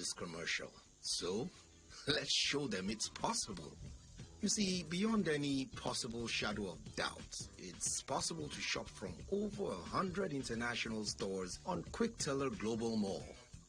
this commercial. So, let's show them it's possible. You see, beyond any possible shadow of doubt, it's possible to shop from over 100 international stores on Quickteller Global Mall.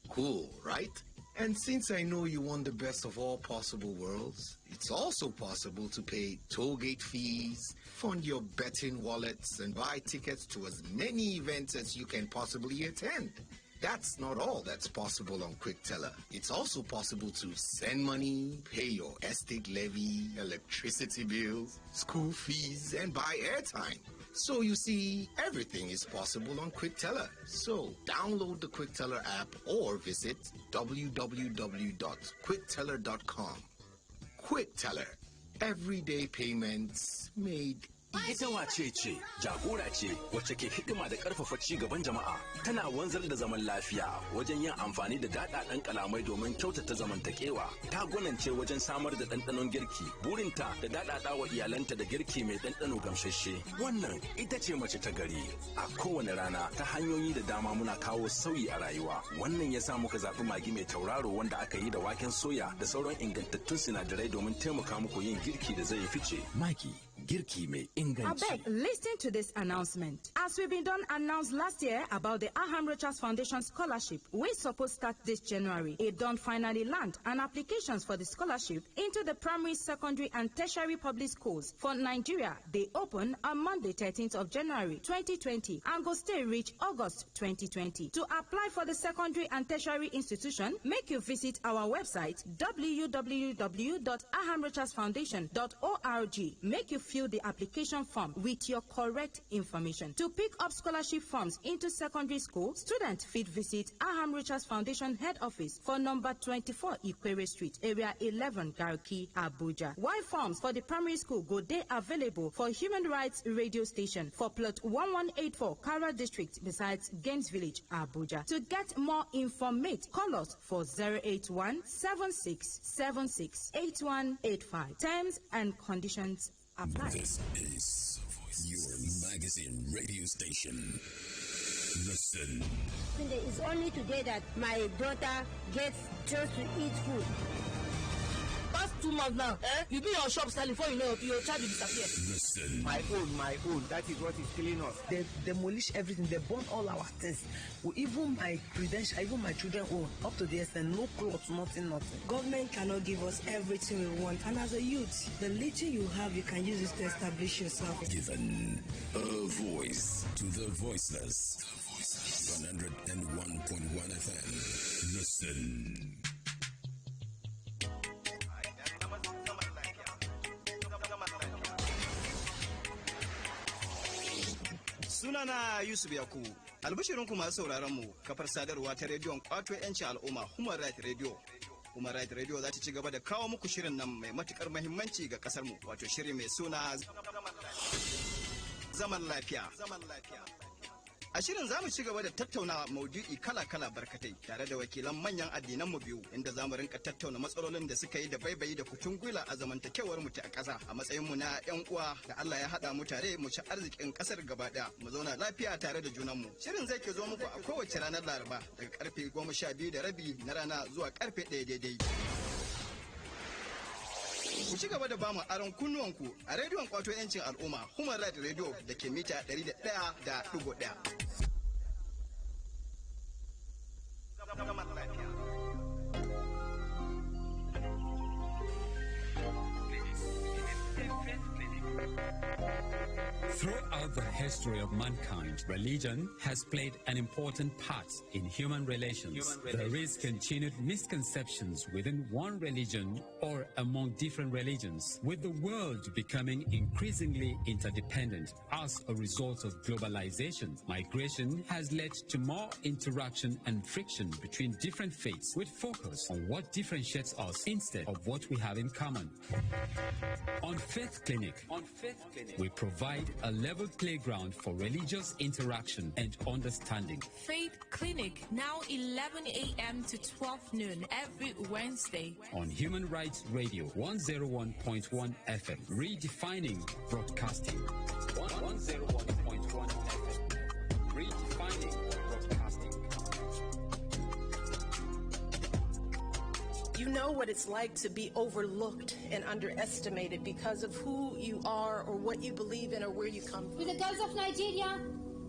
Cool, right? And since I know you want the best of all possible worlds, it's also possible to pay tollgate fees, fund your betting wallets, and buy tickets to as many events as you can possibly attend. That's not all that's possible on Quickteller. It's also possible to send money, pay your estate levy, electricity bills, school fees, and buy airtime. So you see, everything is possible on Quickteller. So download the Quickteller app or visit www.quickteller.com. Quickteller. Everyday payments made Ita wace ce, jagora ce wacce ke hikima da ƙarfafa ci gaban jama'a. Tana wanzar da zaman lafiya wajen yin amfani da daɗaɗɗen kalamai domin kyautata zamantakewa. Ta gwanance wajen samar da ɗanɗanon girki. Burinta da daɗaɗa wa iyalanta da girki mai ɗanɗano gamsasshe. Wannan ita ce mace ta gari. A kowane rana ta hanyoyi da dama muna kawo sauyi a rayuwa. Wannan ya sa muka zaɓi magi mai tauraro wanda aka yi da waken soya da sauran ingantattun sinadarai domin taimaka muku yin girki da zai fice. Magi, girki mai Abeg, listen to this announcement. As we've been done announced last year about the Aham Rochas Foundation Scholarship, we supposed start this January. It done finally land and applications for the scholarship into the primary, secondary, and tertiary public schools for Nigeria. They open on Monday, 13th of January 2020 and go stay reach August 2020. To apply for the secondary and tertiary institution, make you visit our website www.ahamrochasfoundation.org. Make you fill the application form with your correct information. To pick up scholarship forms into secondary school, students fit visit Aham Rochas Foundation head office for number 24 Ikwere Street, area 11, Garki, Abuja. While forms for the primary school go dey available for Human Rights Radio Station for plot 1184 Kara District besides Gaines Village, Abuja. To get more information, call us for 081 7676 8185. Terms and conditions apply. This is your magazine radio station. Listen. It's only today that my daughter gets just to eat food. Past 2 months now, you be your shop selling before you know your child will disappear. Listen. My own. That is what is killing us. They demolish everything. They burn all our things. Even my credentials, even my children own. Up to the extent, no clothes, nothing. Government cannot give us everything we want. And as a youth, the little you have, you can use it to establish yourself. Given a voice to the voiceless. 101.1 FM. Listen. Sunana Yusuf Yakubu. Albashirinku masu sauraron mu kafar sadarwa ta rediyon kwato 'yancin al'umma Human Rights Radio. Human Rights Radio za ta ci gaba da kawo muku shirin nan mai matukar muhimmanci ga kasar mu, wato shiri mai suna zaman lafiya. A shirin za mu ci gaba da tattauna maudu'i kala-kala barkatai tare da wakilan manyan addinan mu biyu, inda za mu rinka tattauna matsalolin da suka yi da baibayi da kutun gwila a zamantakewar mu ta ƙasa a matsayin mu na 'yan uwa da Allah ya haɗa mu tare mu ci arzikin ƙasar gaba ɗaya mu zauna lafiya tare da junan mu. Shirin zai ke zo muku a kowace ranar Laraba daga karfe 12:30 na rana zuwa karfe 1 daidai. Ku ci gaba da bamu aron kunnuwanku a rediyon kwato 'yancin al'umma Human Rights Radio da ke mita 101.1. Throughout the history of mankind, religion has played an important part in human relations. There is continued misconceptions within one religion or among different religions, with the world becoming increasingly interdependent as a result of globalization. Migration has led to more interaction and friction between different faiths, with focus on what differentiates us instead of what we have in common. On Faith Clinic, we provide a level playground for religious interaction and understanding. Faith Clinic, now 11 a.m. to 12 noon every Wednesday. On Human Rights Radio, 101.1 FM, redefining broadcasting. 101.1 FM, redefining broadcasting. You know what it's like to be overlooked and underestimated because of who you are or what you believe in or where you come from. To the girls of Nigeria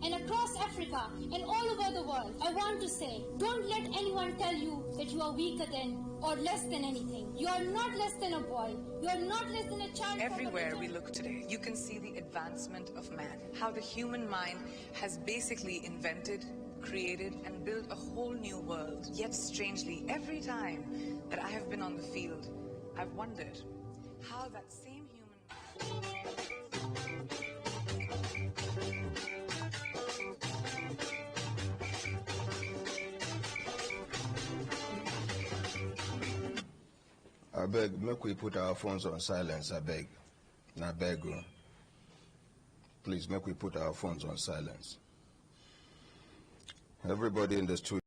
and across Africa and all over the world, I want to say, don't let anyone tell you that you are weaker than or less than anything. You are not less than a boy. You are not less than a child. Everywhere we look today, you can see the advancement of man, how the human mind has basically invented, created, and built a whole new world. Yet strangely, every time that I have been on the field, I've wondered how that same human I beg, make we put our phones on silence, I beg. I beg you. Please, make we put our phones on silence. Everybody in the studio,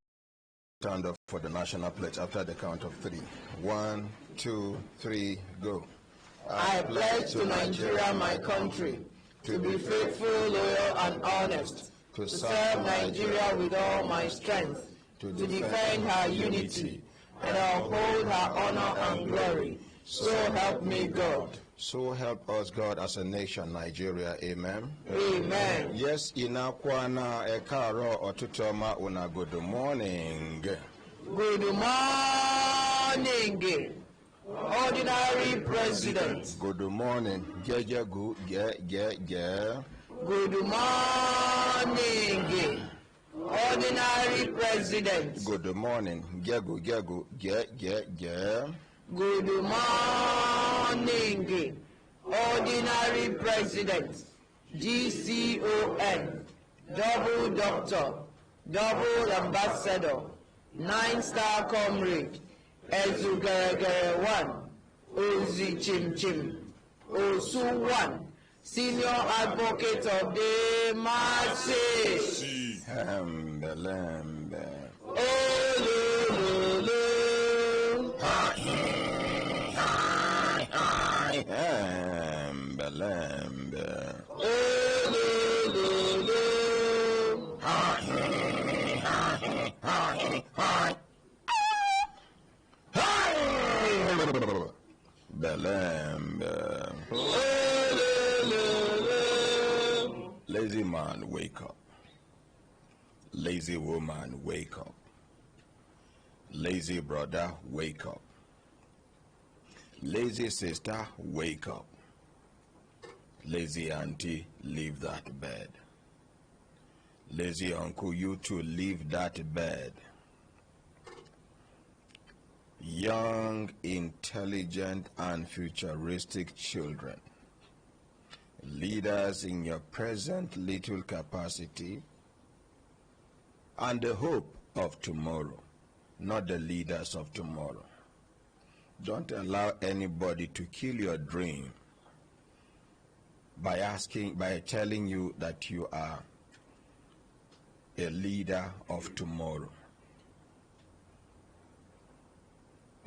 stand up for the national pledge after the count of 3. 1, 2, 3, go. I pledge to Nigeria, my country, to be faithful, loyal, and honest, to serve Nigeria with all my strength, to defend her unity, and uphold her honor and glory. So help me God. So help us God as a nation, Nigeria. Amen. Amen. Yes, inakwana ekaro otutoma una good morning. Good morning, Ordinary President. Good morning. Good morning, Ordinary President. Good morning. Good morning, Ordinary President. GCON, Double Doctor, Double Ambassador, 9-star Comrade, Ezugere 1, Ozi Chim Chim, Osu 1, Senior Advocate of the Masses. Lazy man, wake up. Lazy woman, wake up. Lazy brother, wake up. Lazy sister, wake up. Lazy auntie, leave that bed. Lazy uncle, you too, leave that bed. Young, intelligent, and futuristic children, leaders in your present little capacity, and the hope of tomorrow, not the leaders of tomorrow. Don't allow anybody to kill your dream by telling you that you are a leader of tomorrow.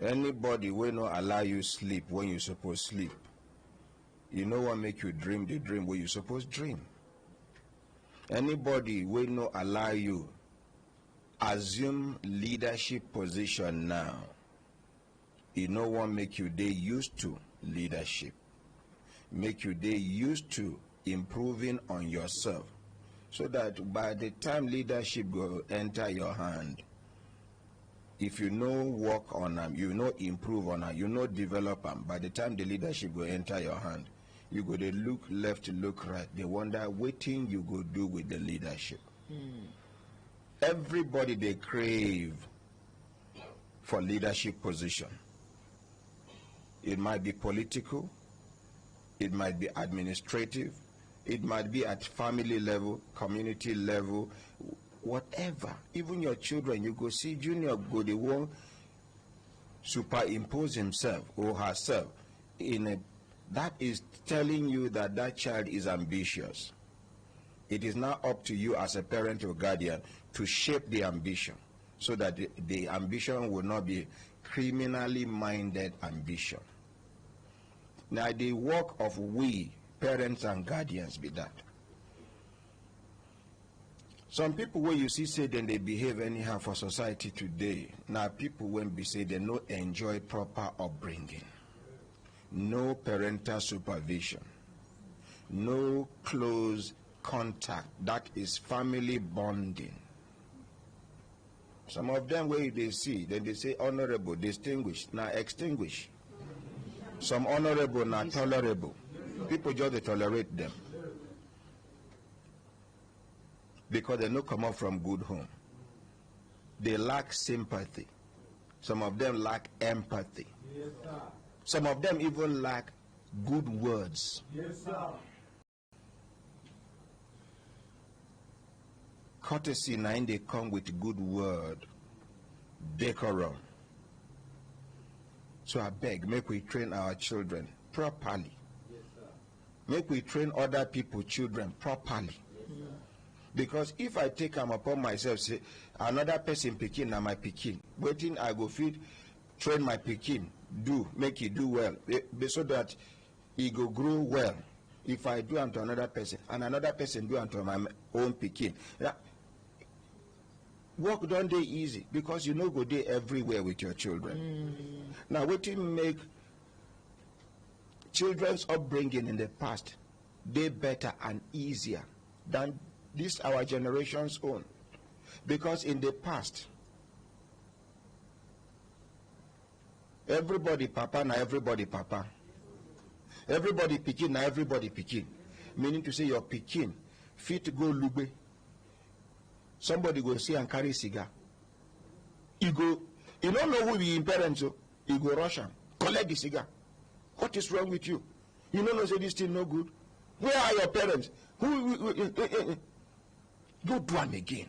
Anybody will not allow you sleep when you're supposed to sleep. You know what make you dream the dream where you're supposed to dream. Anybody will not allow you assume leadership position now. You know what make you they used to leadership. Make you they used to improving on yourself. So that by the time leadership go enter your hand, if you know work on them, you know improve on them, you know develop them, by the time the leadership go enter your hand, you go to look left, look right. They wonder what thing you go do with the leadership. Everybody they crave for leadership position. It might be political, it might be administrative, it might be at family level, community level, whatever. Even your children, you go see junior go, they won't superimpose himself or herself in a, that is telling you that that child is ambitious. It is now up to you as a parent or guardian to shape the ambition so that the ambition will not be criminally minded ambition. Now the work of we parents and guardians be that. Some people where you see say then they behave anyhow for society today. Now people when be say they no enjoy proper upbringing, no parental supervision, no close contact, that is family bonding. Some of them where they see, then they say honorable, distinguished, now extinguish. Some honorable, now tolerable. People just tolerate them because they no come up from good home. They lack sympathy. Some of them lack empathy. Yes, sir. Some of them even lack good words. Yes, sir. Courtesy, now they come with good word, decorum. So I beg, make we train our children properly. Yes, sir. Make we train other people, children, properly. Yes, because if I take them upon myself, say another person picking na my picking, waiting I go feed, train my picking, do make it do well, so that he go grow well. If I do unto another person, and another person do unto my own picking, work don't dey easy because you no go dey everywhere with your children. Now, what you make children's upbringing in the past dey better and easier than this our generation's own, because in the past everybody papa na everybody papa, everybody pikin na everybody pikin, meaning to say your pikin fit go lugbe, somebody go see and carry cigar, you don't know who be in parents, so you go rush am collect the cigar. What is wrong with you? You don't know say this thing no good. Where are your parents? Don't do am again.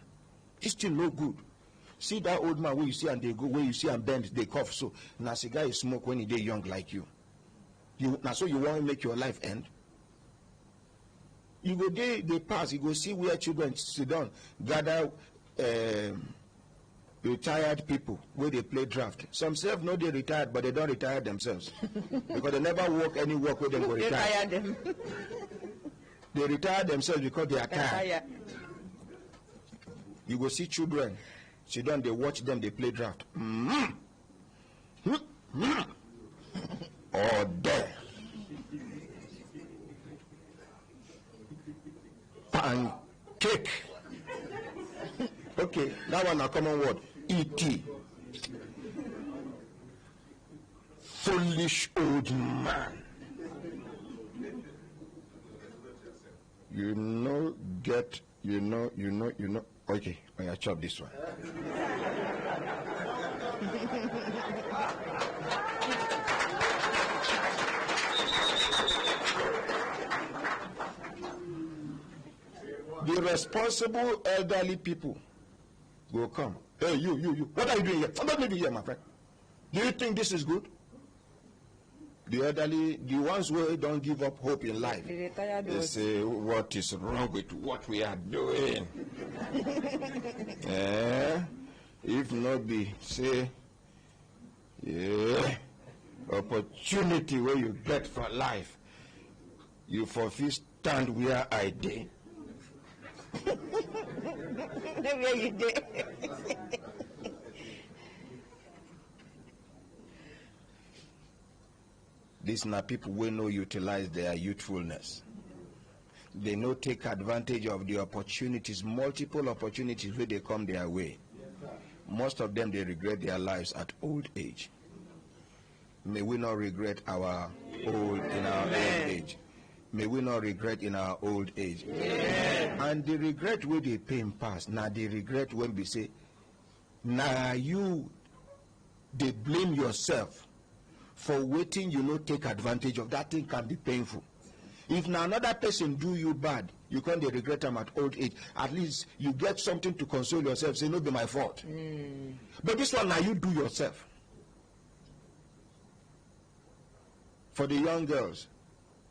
This thing no good. See that old man where you see and they go, where you see and bend, they cough. So now cigar is smoke when he dey young like you. Now so you want to make your life end? You go they pass, you go see where children sit down, gather retired people where they play draft. Some self know they retired, but they don't retire themselves because they never work any work where they go retire. Them. They retire themselves because they are tired. You go see children sit down, they watch them, they play draft. Or there. Pancake. Okay, that one a common word. E.T. Foolish old man. You know. Okay, I chop this one. The responsible elderly people will come. Hey, you. What are you doing here? I'm not living here, my friend. Do you think this is good? The elderly, the ones who don't give up hope in life, they say, what is wrong with what we are doing? If not be, say, opportunity where you get for life, you forfeit stand where I did. Where you did. These are people who no utilize their youthfulness. They no take advantage of the opportunities, multiple opportunities where they come their way. Most of them, they regret their lives at old age. May we not regret our old age. May we not regret in our old age. And the regret where they pain pass. Now the regret when we say, now you, they blame yourself for waiting, you know, take advantage of that thing can be painful. If now another person do you bad, you can't regret them at old age. At least you get something to console yourself. Say, no, be my fault. But this one now you do yourself. For the young girls,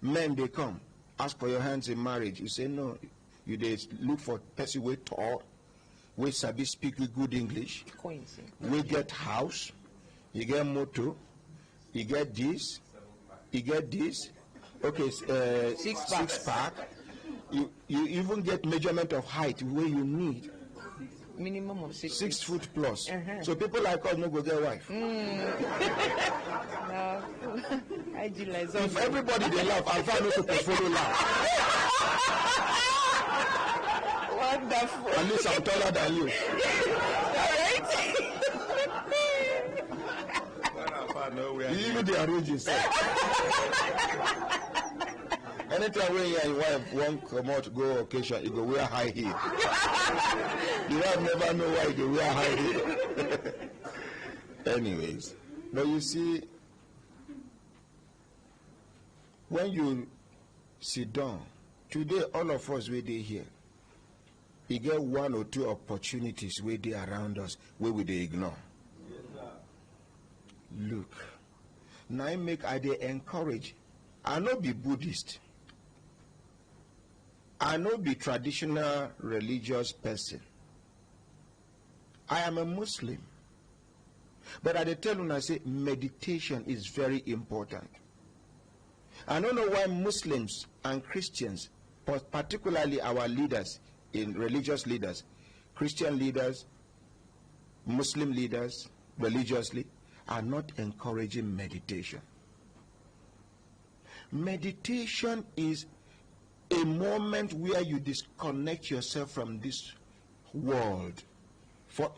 men they come, ask for your hands in marriage. You say no. You they look for person way tall, we sabi speak with good English. We get house, you get motor. You get this, you get this. Okay, six pack. You even get measurement of height where you need. Minimum of 6 foot plus. So people like us no go get wife. No. If everybody they laugh, I'll find no to follow laugh. Wonderful. At least I'm taller than you. You even the arrange yourself. Anytime when your wife won't come out to go occasion, you go wear high heel. You will never know why you wear high heel. Anyways, but you see, when you sit down, today all of us where they here, you get 1 or 2 opportunities where they around us, where we they ignore. Look, now I they encourage. I no be Buddhist. I no be traditional religious person. I am a Muslim. But I tell you, I say meditation is very important. I don't know why Muslims and Christians, particularly our leaders, in religious leaders, Christian leaders, Muslim leaders, religiously, are not encouraging meditation. Meditation is a moment where you disconnect yourself from this world. For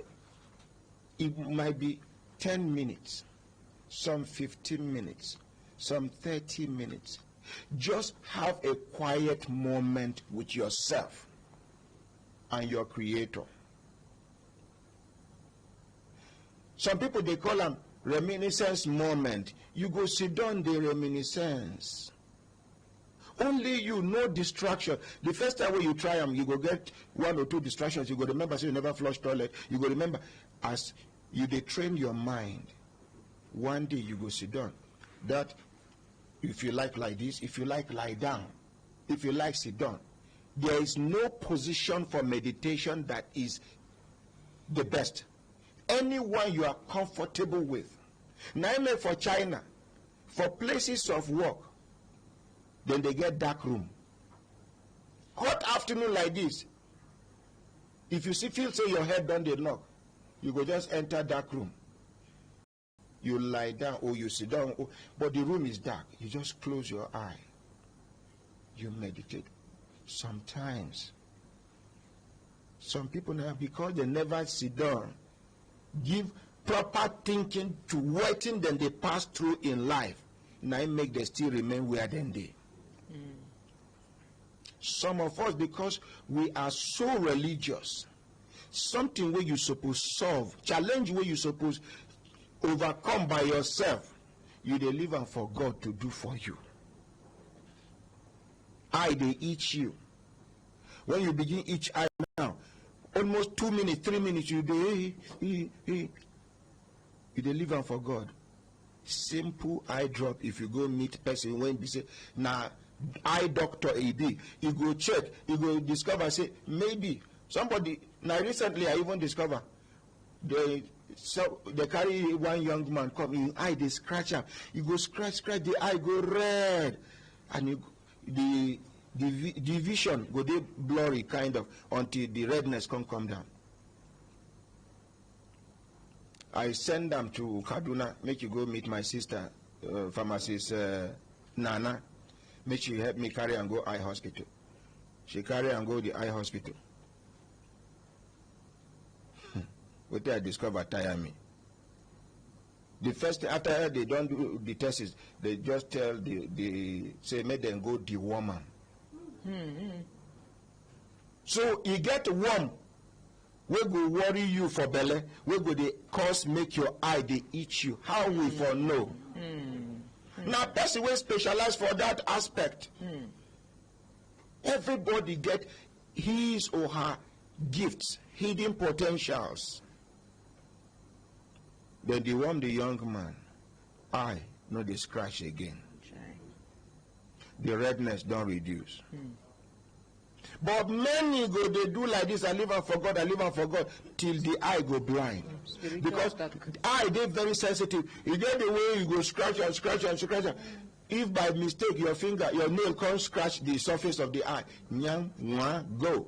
it might be 10 minutes, some 15 minutes, some 30 minutes. Just have a quiet moment with yourself and your Creator. Some people, they call them reminiscence moment. You go sit down, the reminiscence. Only you, no distraction. The first time when you try them, you go get 1 or 2 distractions. You go remember, say you never flush toilet. You go remember, as you they train your mind. One day you go sit down. That, if you like this, if you like lie down, if you like sit down. There is no position for meditation that is the best. Anyone you are comfortable with. Now for China, for places of work, then they get dark room. Hot afternoon like this, if you feel say your head don't they knock, you go just enter dark room. You lie down or you sit down, but the room is dark. You just close your eye. You meditate. Sometimes, some people now, because they never sit down, give proper thinking to waiting then they pass through in life. Now make they still remain where then they. Some of us, because we are so religious, something where you suppose solve, challenge where you suppose overcome by yourself, you they live and for God to do for you. Eye they eat you. When you begin each eye now, almost 2 minutes, 3 minutes, you they live and for God. Simple eye drop. If you go meet person when you say now eye doctor AD, you go check, you go discover, say maybe somebody. Now recently I even discover they carry one young man come in eye, they scratch up, you go scratch the eye go red, and the vision go dey blurry kind of until the redness come down. I send them to Kaduna, make you go meet my sister, pharmacist Nana. Make she help me carry and go eye hospital. She carry and go the eye hospital. What I discover tire me. The first after they don't do the tests, they just tell the say make them go deworm am. So you get worm. We go worry you for belly. We go they cause make your eye they eat you. How we for know? Now person will specialize for that aspect. Everybody get his or her gifts, hidden potentials. Then they warm the young man. Eye no they scratch again. The redness don't reduce. But many go they do like this, I live and forgot, till the eye go blind. Because eye they very sensitive. You get the way you go scratch and scratch and scratch. If by mistake your nail can't scratch the surface of the eye, nyang, mwa, go.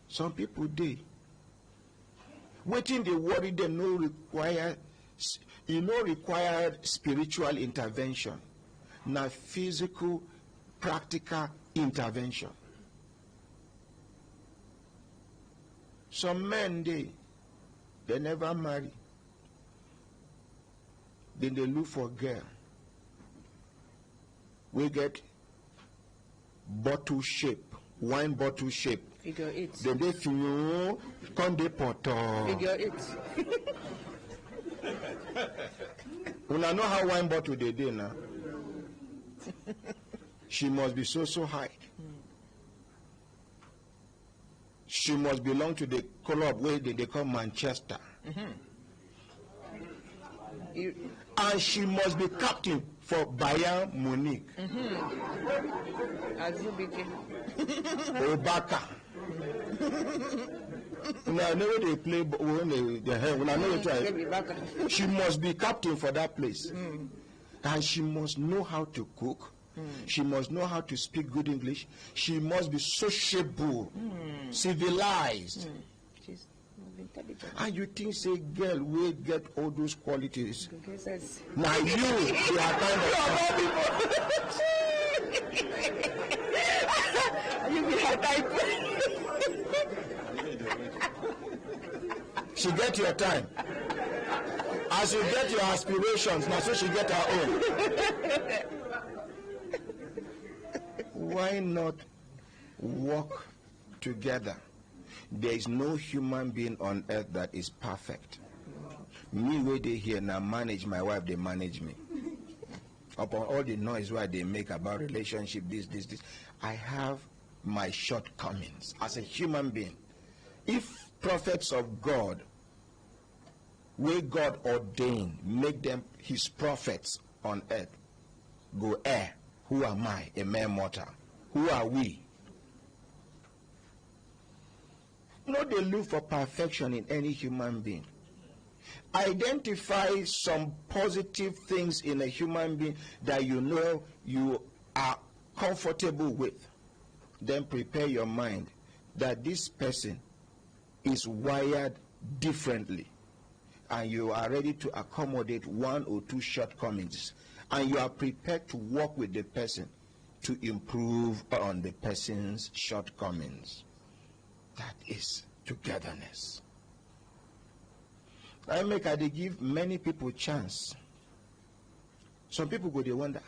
Some people waiting they worry them require spiritual intervention, not physical, practical intervention. Some men they never marry. Then they look for a girl. We get bottle shape, wine bottle shape. Figure 8. Then they feel conde poto. Figure 8. Una know how wine bottle they do now. She must be so high. She must belong to the club where they call Manchester. And she must be captain for Bayern Munich. Obaka. Una know they play when they she must be captain for that place. And she must know how to cook. She must know how to speak good English. She must be sociable, civilized. And you think say girl will get all those qualities? Now you are kind of you be her type. She get your time. As you get your aspirations, now so she get her own. Why not work together? There is no human being on earth that is perfect. Me where they here now manage my wife, they manage me. Upon all the noise why they make about relationship, this. I have my shortcomings as a human being. If prophets of God, where God ordained, make them his prophets on earth, go who am I, a mere mortal? Who are we? No, they look for perfection in any human being. Identify some positive things in a human being that you know you are comfortable with. Then prepare your mind that this person is wired differently, and you are ready to accommodate one or two shortcomings, and you are prepared to work with the person to improve on the person's shortcomings. That is togetherness. They give many people chance. Some people go, they wonder,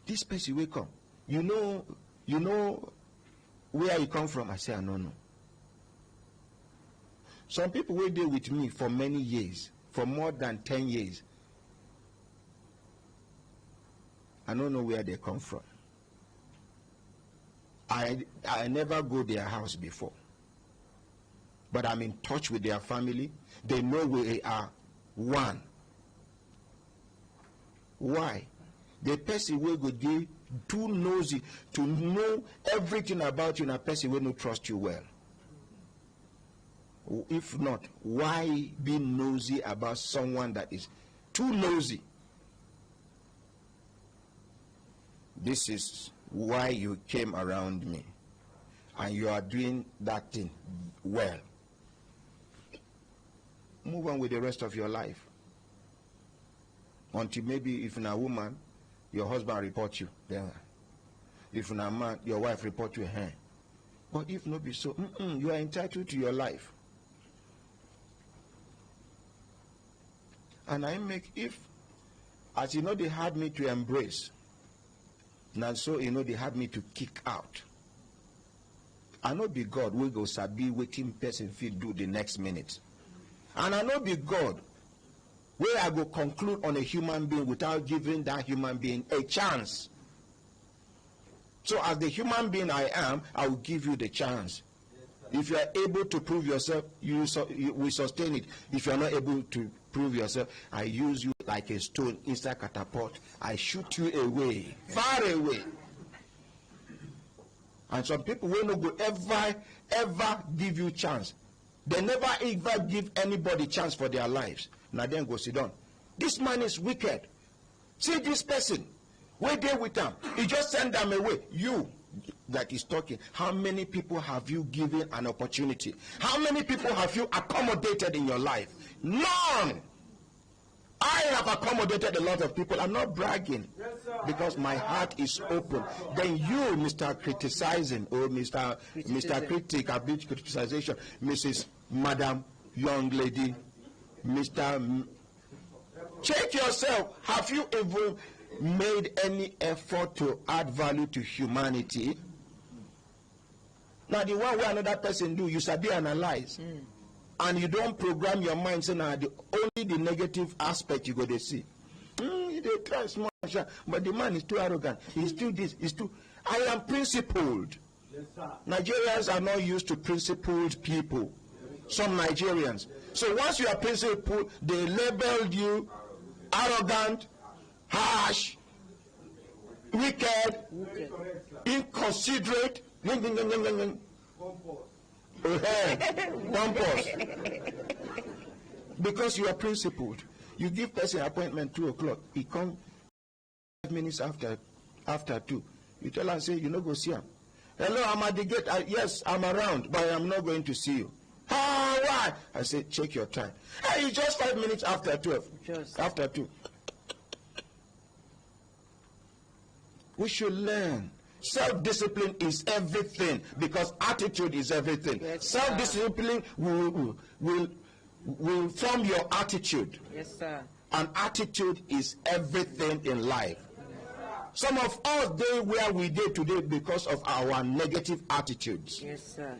this person will come. You know where you come from? I say, I don't know. Some people will deal with me for many years, for more than 10 years. I don't know where they come from. I never go their house before. But I'm in touch with their family. They know we are one. Why? The person will go be too nosy to know everything about you, and a person will not trust you well. If not, why be nosy about someone that is too nosy? This is why you came around me, and you are doing that thing well. Move on with the rest of your life. Until maybe if you're a woman, your husband report you. Then, if you're a man, your wife report you. But if not be so, you are entitled to your life. And as you know, they had me to embrace. And so, they had me to kick out. I know be God, we go sabi waiting person feel do the next minute. And I know be God, where I go conclude on a human being without giving that human being a chance. So as the human being I am, I will give you the chance. If you are able to prove yourself, we sustain it. If you are not able to prove yourself, I use you like a stone inside catapult. I shoot you away, far away. And some people will not go ever give you chance. They never ever give anybody chance for their lives. Now then go sit down. This man is wicked. See this person. Where they with them? He just send them away. You that is talking, how many people have you given an opportunity? How many people have you accommodated in your life? None. I have accommodated a lot of people. I'm not bragging, because my heart is open. Then you, Mr. Criticizing, or Mr. Critic, a bit criticization, Mrs. Madam, young lady, Mr. Check yourself. Have you ever made any effort to add value to humanity? Now, the one way another person do, you sabi analyze. And you don't program your mind, so now only the negative aspect you go to see. They try small, but the man is too arrogant. He's too this, he's too. I am principled. Yes, Nigerians are not used to principled people. Some Nigerians. So once you are principled, they labeled you arrogant, harsh, wicked, inconsiderate. One pause. Because you are principled. You give person appointment 2 o'clock. He come 5 minutes after 2. You tell him, say, you know, go see him. Hello, I'm at the gate. Yes, I'm around, but I'm not going to see you. Why? I say, check your time. Hey, it's just 5 minutes after 12. After 2. We should learn. Self-discipline is everything, because attitude is everything. Yes, self-discipline will form your attitude. Yes, sir. And attitude is everything in life. Some of us they where we did today because of our negative attitudes. Yes, sir.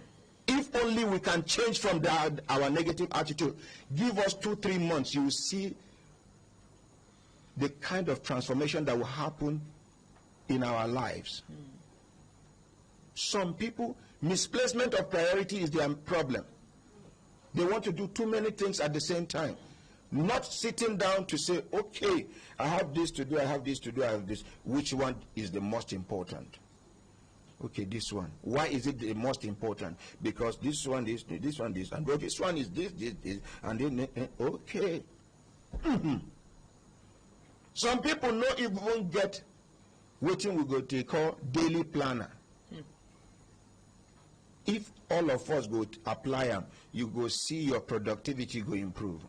If only we can change from our negative attitude, give us 2-3 months, you will see the kind of transformation that will happen in our lives. Some people, misplacement of priority is their problem. They want to do too many things at the same time. Not sitting down to say, okay, I have this to do, I have this to do, I have this. Which one is the most important? Okay, this one. Why is it the most important? Because this one is this one is, and this one is this, and then, okay. Some people not even get what we go to call daily planner. If all of us go apply them, you go see your productivity go improve.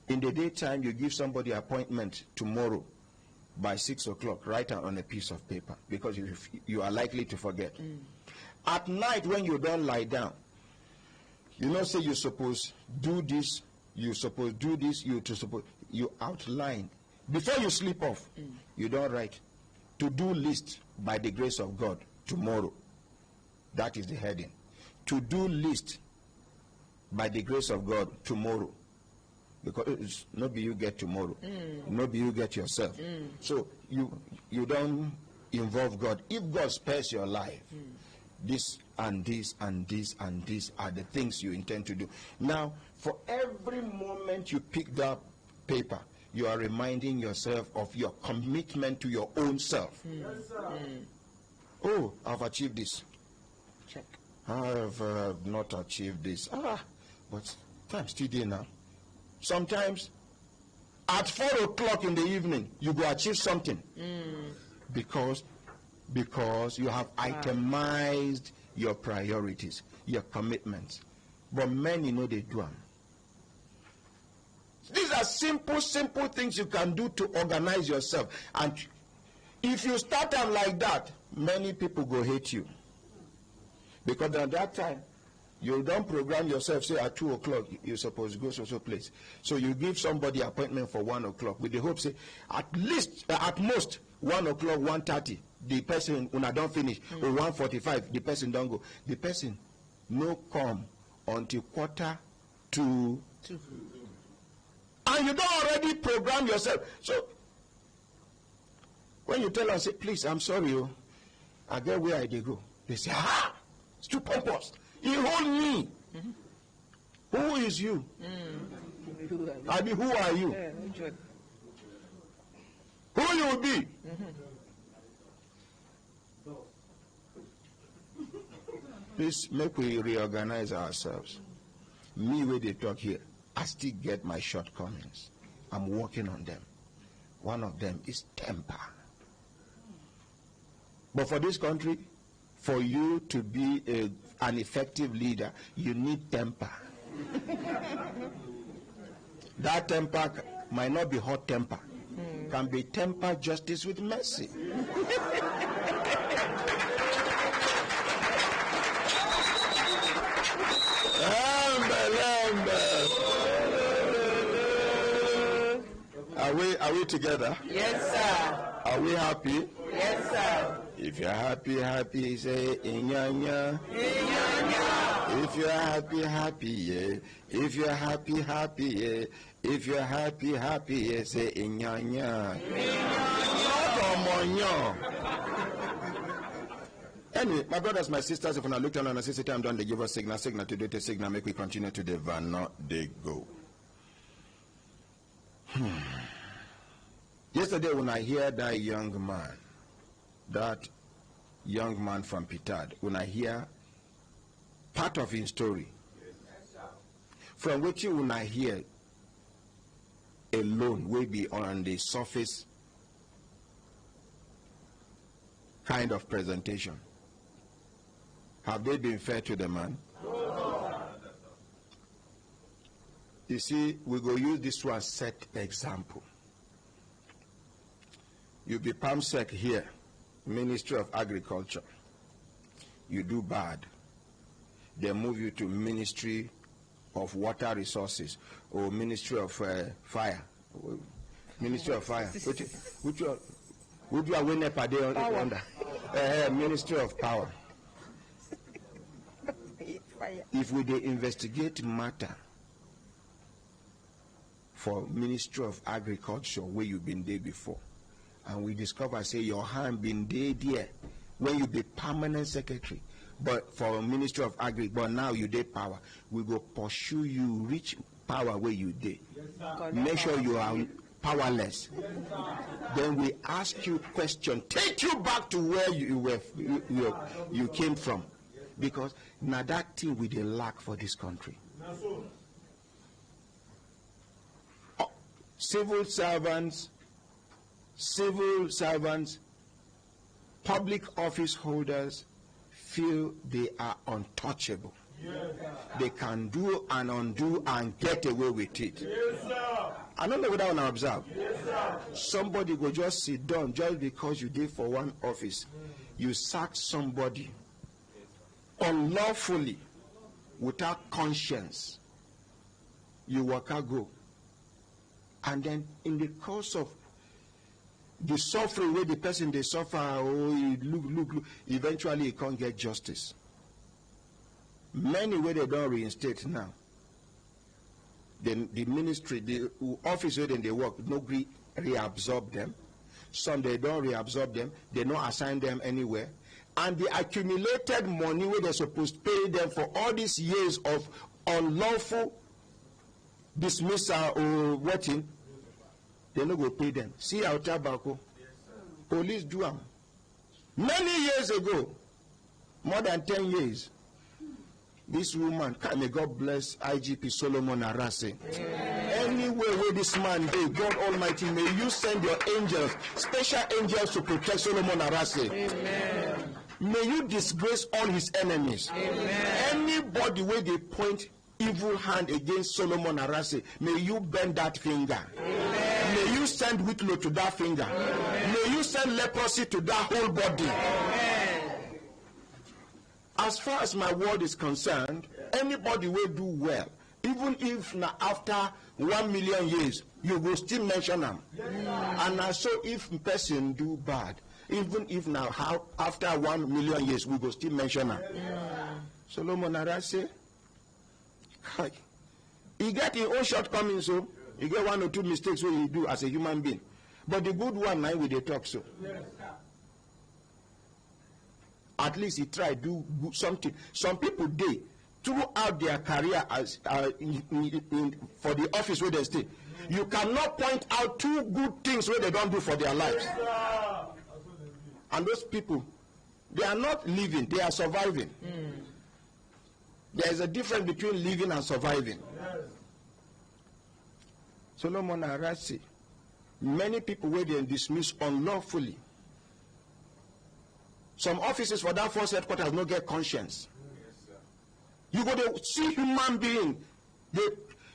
In the daytime, you give somebody appointment tomorrow by 6 o'clock, write it on a piece of paper, because you are likely to forget. At night, when you don't lie down, you know, say you're supposed do this, you suppose do this, you outline. Before you sleep off, you don't write to-do list by the grace of God tomorrow. That is the heading. To-do list by the grace of God tomorrow. Because it's not be you get tomorrow. Not be you get yourself. So you don't involve God. If God spares your life, this and this and this and this are the things you intend to do. Now, for every moment you pick that paper, you are reminding yourself of your commitment to your own self. Oh, I've achieved this. Check. I have not achieved this. But time still there now. Sometimes at 4 o'clock in the evening, you go achieve something. Because you have itemized your priorities, your commitments. But many know they do them. These are simple things you can do to organize yourself. And if you start them like that, many people go hate you. Because at that time, you don't program yourself, say at 2 o'clock, you're supposed to go so place. So you give somebody appointment for 1 o'clock with the hope, say, at most, 1 o'clock, 1:30, the person, when I don't finish, or 1:45, the person don't go. The person no come until 1:45. And you don't already program yourself. So when you tell them, say, please, I'm sorry, I get where I go. They say, it's too pompous. He hold me. Who is you? I mean, who are you? Who you will be? Please make we reorganize ourselves. Me where they talk here, I still get my shortcomings. I'm working on them. One of them is temper. But for this country, for you to be an effective leader, you need temper. That temper might not be hot temper. Can be temper justice with mercy. Are we together? Yes, sir. Are we happy? Yes, sir. If you're happy, say inyanya. Inyanya. If you're happy, yeah. If you're happy, yeah. If you're happy, yeah. Say inyanya. Inyanya. Anyway, my brothers, my sisters, if I look down on a sister, I'm done. They give us signal to do the signal, make we continue to the van, not they go. Yesterday, when I hear that young man from Petard, when I hear part of his story, from which when I hear alone will be on the surface kind of presentation. Have they been fair to the man? You see, we go use this one set example. You be PAMSEC here, Ministry of Agriculture. You do bad. They move you to Ministry of Water Resources or Ministry of Fire. Ministry of Fire. Which you are winning per day under? Ministry of Power. If we dey investigate matter for Ministry of Agriculture where you been there before, and we discover say your hand been there when you be permanent secretary, but for Ministry of Agri, but now you dey power, we go pursue you reach power where you dey. Yes, make sure you are powerless. Yes, then we ask you question, take you back to where you came from, because now that thing we dey lack for this country. Civil servants, public office holders feel they are untouchable. Yes, they can do and undo and get away with it. Yes, sir. I don't know whether I observe. Yes, sir. Somebody go just sit down just because you did for one office. You sack somebody unlawfully without conscience. You walk out, go. And then in the course of the suffering where the person they suffer, look, eventually he can't get justice. Many where they don't reinstate now. Then the ministry, the office where they work, nobody reabsorb them. Some they don't reabsorb them, they don't assign them anywhere. And the accumulated money where they're supposed to pay them for all these years of unlawful dismissal or waiting, they no go pay them. See our tobacco. Police do them. Many years ago, more than 10 years, this woman, may God bless IGP Solomon Arase. Anywhere where this man be, God Almighty, may you send your angels, special angels to protect Solomon Arase. Amen. May you disgrace all his enemies. Amen. Anybody where they point evil hand against Solomon Arase, may you bend that finger. Amen. May you send whitlow to that finger. Amen. May you send leprosy to that whole body. Amen. As far as my word is concerned, anybody will do well, even if now after 1 million years, you will still mention them. Yeah. And so if person do bad, even if now after 1 million years, we will still mention them. Yeah. Solomon Arase, he get his own shortcomings, so he get 1 or 2 mistakes what he do as a human being. But the good one now we they talk so. Yes. At least he tried to do something. Some people they throughout their career as for the office where they stay. You cannot point out 2 good things where they don't do for their lives. Yes, and those people, they are not living, they are surviving. There is a difference between living and surviving. Yes. Solomon Arasi, many people were then dismissed unlawfully. Some offices for that force headquarters no get conscience. You go to see human being.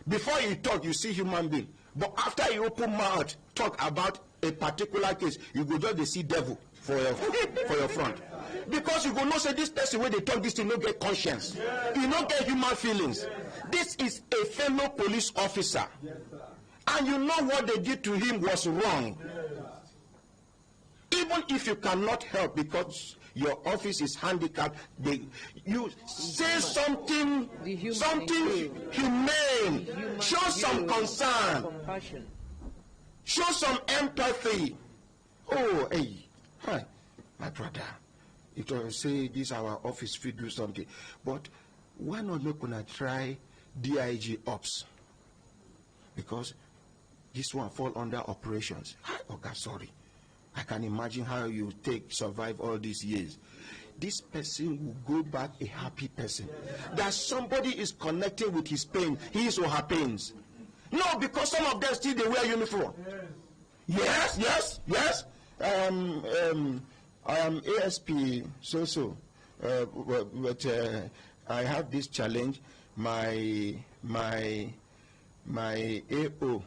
Before you talk, you see human being. But after you open mouth, talk about a particular case, you go just see devil for your front. Because you go not say this person where they talk this thing no get conscience. You don't get human feelings. This is a fellow police officer. And you know what they did to him was wrong. Even if you cannot help because your office is handicapped, you say something humane, show some concern, show some empathy. Oh, hey, hi, my brother. It will say this our office fit do something, but why not make una try DIG ops? Because this one fall under operations. Oh God, sorry. I can imagine how you survive all these years. This person will go back a happy person. That somebody is connecting with his pain, his or her pains. No, because some of them still they wear uniform. Yes. I am ASP but I have this challenge. My AO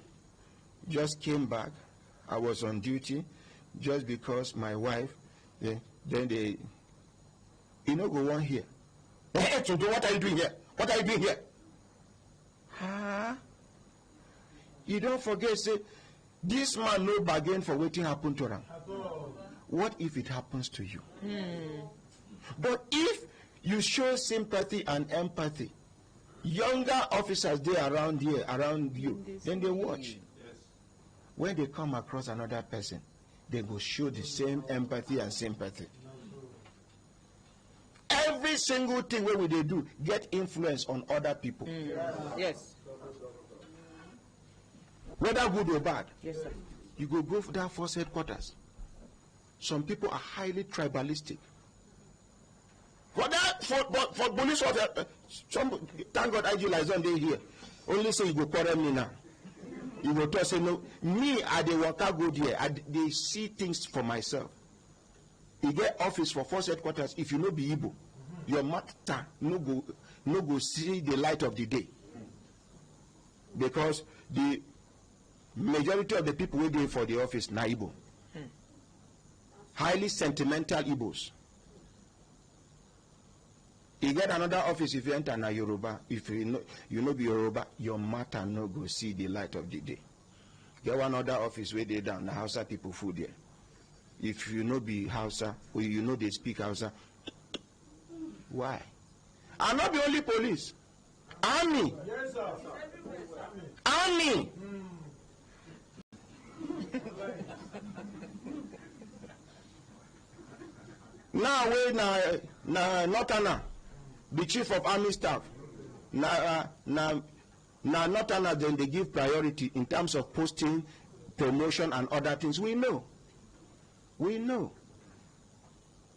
just came back. I was on duty. Just because my wife, then they, go on here. Hey, what are you doing here? What are you doing here? You don't forget, say, this man no bargain for waiting happen to him. What if it happens to you? But if you show sympathy and empathy, younger officers there around you, then they watch. When they come across another person, they will show the same empathy and sympathy. Every single thing where they do get influence on other people. Yes. Whether good or bad. Yes, sir. You go for that force headquarters. Some people are highly tribalistic. For police officers, thank God IG Liaison they here. Only say you go quarrel me now. You will tell say no. Me, I dey waka go there. They see things for myself. You get office for force headquarters. If you no be Igbo, your matter no go see the light of the day. Because the majority of the people waiting for the office na Igbo. Highly sentimental Igbos. You get another office if you enter na Yoruba. If you know be Yoruba, your matter no go see the light of the day. Get one other office where they down, na Hausa people food there. If you know be Hausa, or you know they speak Hausa, why? And not the only police. Army. Yes, sir. Army. Now we na Northerner, the chief of army staff. Na Northerner then they give priority in terms of posting, promotion and other things. We know.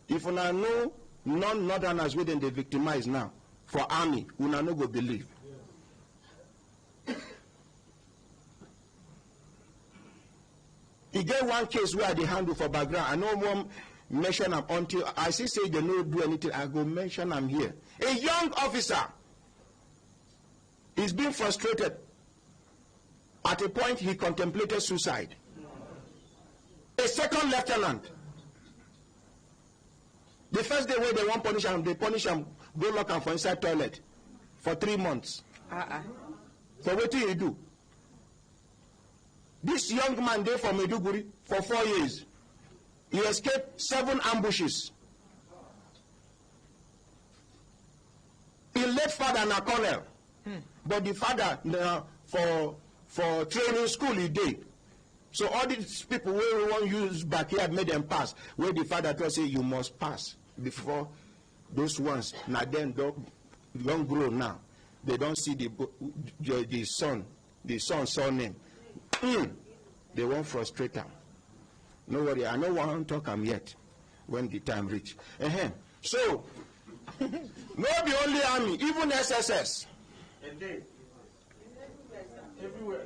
If una know non-Northerners within they victimize now for army, una no go believe. You get one case where they handle for background. I know one mention them until I say they don't do anything. I go mention them here. A young officer is being frustrated. At a point, he contemplated suicide. A second lieutenant. The first day where they want punish him, they punish him, go lock him for inside toilet for 3 months. So what do you do? This young man there from Maiduguri for 4 years. He escaped 7 ambushes. He left father and a colonel. But the father for training school he did. So all these people who want to use backyard made them pass. Where the father told say you must pass before those ones. Now then don't grow now. They don't see the son's surname. They won't frustrate them. No worry, I don't want to talk them yet when the time reach. So, not the only army, even SSS. Everywhere.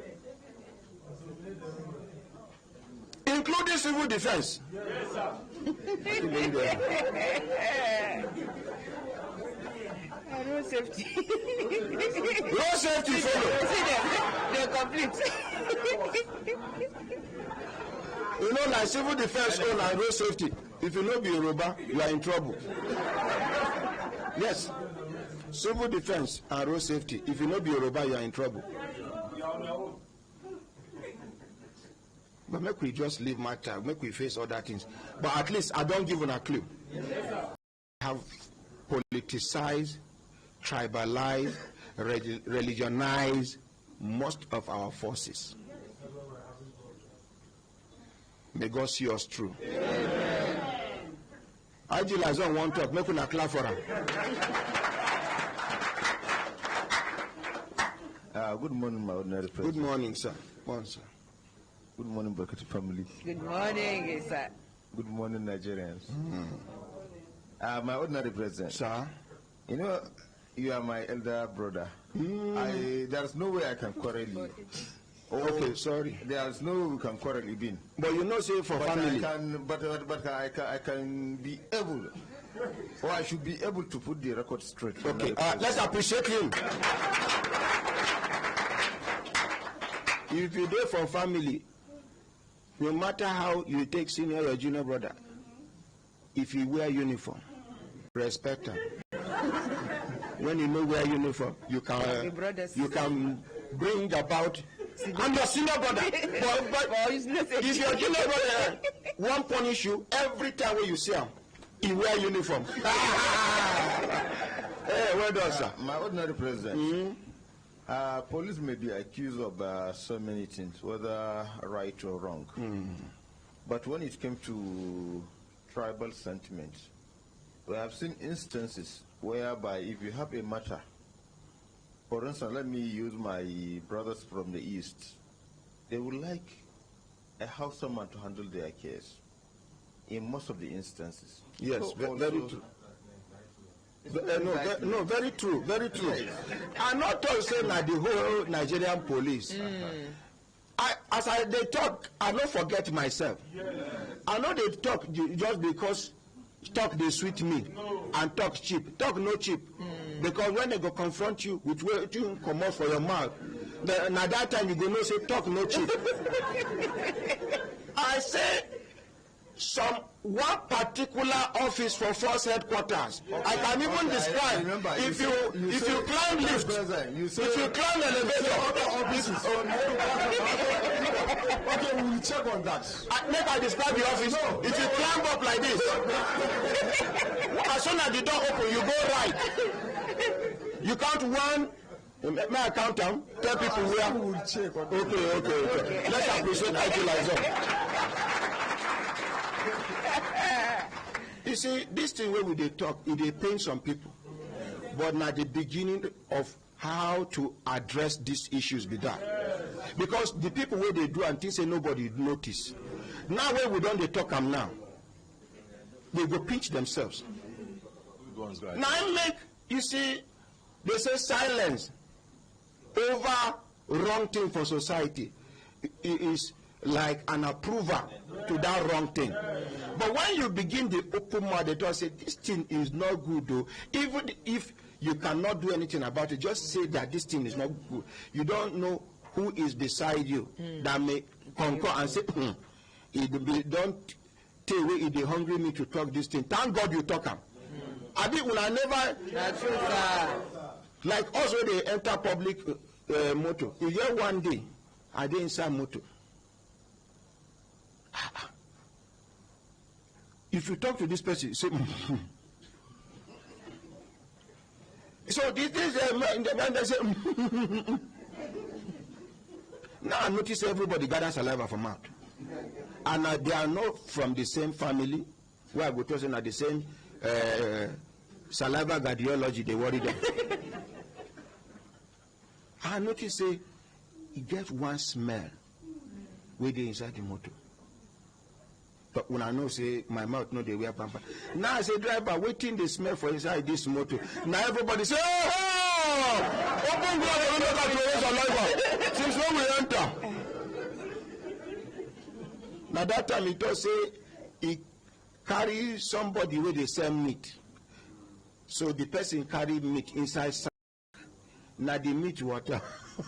civil defense? Yes, sir. Road safety. Road safety follow. See them, they're complete. You know, like civil defense own and road safety. If you know be Yoruba, you are in trouble. Yes. Civil defense and road safety. If you know be Yoruba, you are in trouble. But make we just leave matter, make we face other things. But at least I don't give them a clue. Have politicized, tribalized, religionized most of our forces. May God see us through. I just don't want to talk. Make una clap for her. Good morning, my ordinary president. Good morning, sir. Morning, sir. Good morning, Brekete family. Good morning, sir. Good morning, Nigerians. My ordinary president. Sir. You know, you are my elder brother. There's no way I can quarrel you. Okay, sorry. There's no way we can quarrel even. But you know, say for family. I can be able, or I should be able to put the record straight. Okay, let's appreciate him. If you do for family, no matter how you take senior or junior brother, if you wear uniform, respect him. When you know wear uniform, you can bring about. I'm your senior brother. but if your junior brother won't punish you every time when you see him, he wear uniform. Hey, well done, sir. My ordinary president. Police may be accused of so many things, whether right or wrong. But when it came to tribal sentiments, we have seen instances whereby if you have a matter, for instance, let me use my brothers from the East, they would like a houseman to handle their case in most of the instances. Yes, so very true. No, very true, very true. I'm not saying that the whole Nigerian police. As they talk, I don't forget myself. I know they talk just because talk they sweet me and talk cheap. Talk no cheap. Because when they go confront you with what you come out for your mouth, then at that time you go no say talk no cheap. I say one particular office for force headquarters. I can even describe. If you climb lift, if you climb elevator, okay, we will check on that. Make I describe the office. If you climb up like this, as soon as the door open, you go right. You count one. May I count down? Tell people where. We will check on that. Okay. Let's appreciate Quickteller. You see, this thing where we they talk, it pain some people. But now the beginning of how to address these issues be that. Because the people where they do and things say nobody notice. Now where we don't they talk them now, they go pinch themselves. Now make, you see, they say silence over wrong thing for society is like an approval to that wrong thing. But when you begin the open mouth, they don't say this thing is not good though. Even if you cannot do anything about it, just say that this thing is not good. You don't know who is beside you that may concur and say, don't take away if they hungry me to talk this thing. Thank God you talk them. I think when I never like us when they enter public motor. You hear one day, I did inside motor. If you talk to this person, you say, so this is the man that say, now I notice everybody gathers saliva from mouth. And they are not from the same family, where I go to say at the same saliva cardiology, they worry them. I notice say, you get one smell where they inside the motor. But when I know say my mouth no they wear pamper. Now I say driver waiting the smell for inside this motor. Now everybody say, oh, open door the window to raise saliva. Since when we enter. Now that time he does say he carry somebody where they sell meat. So the person carry meat inside sack. Now the meat water.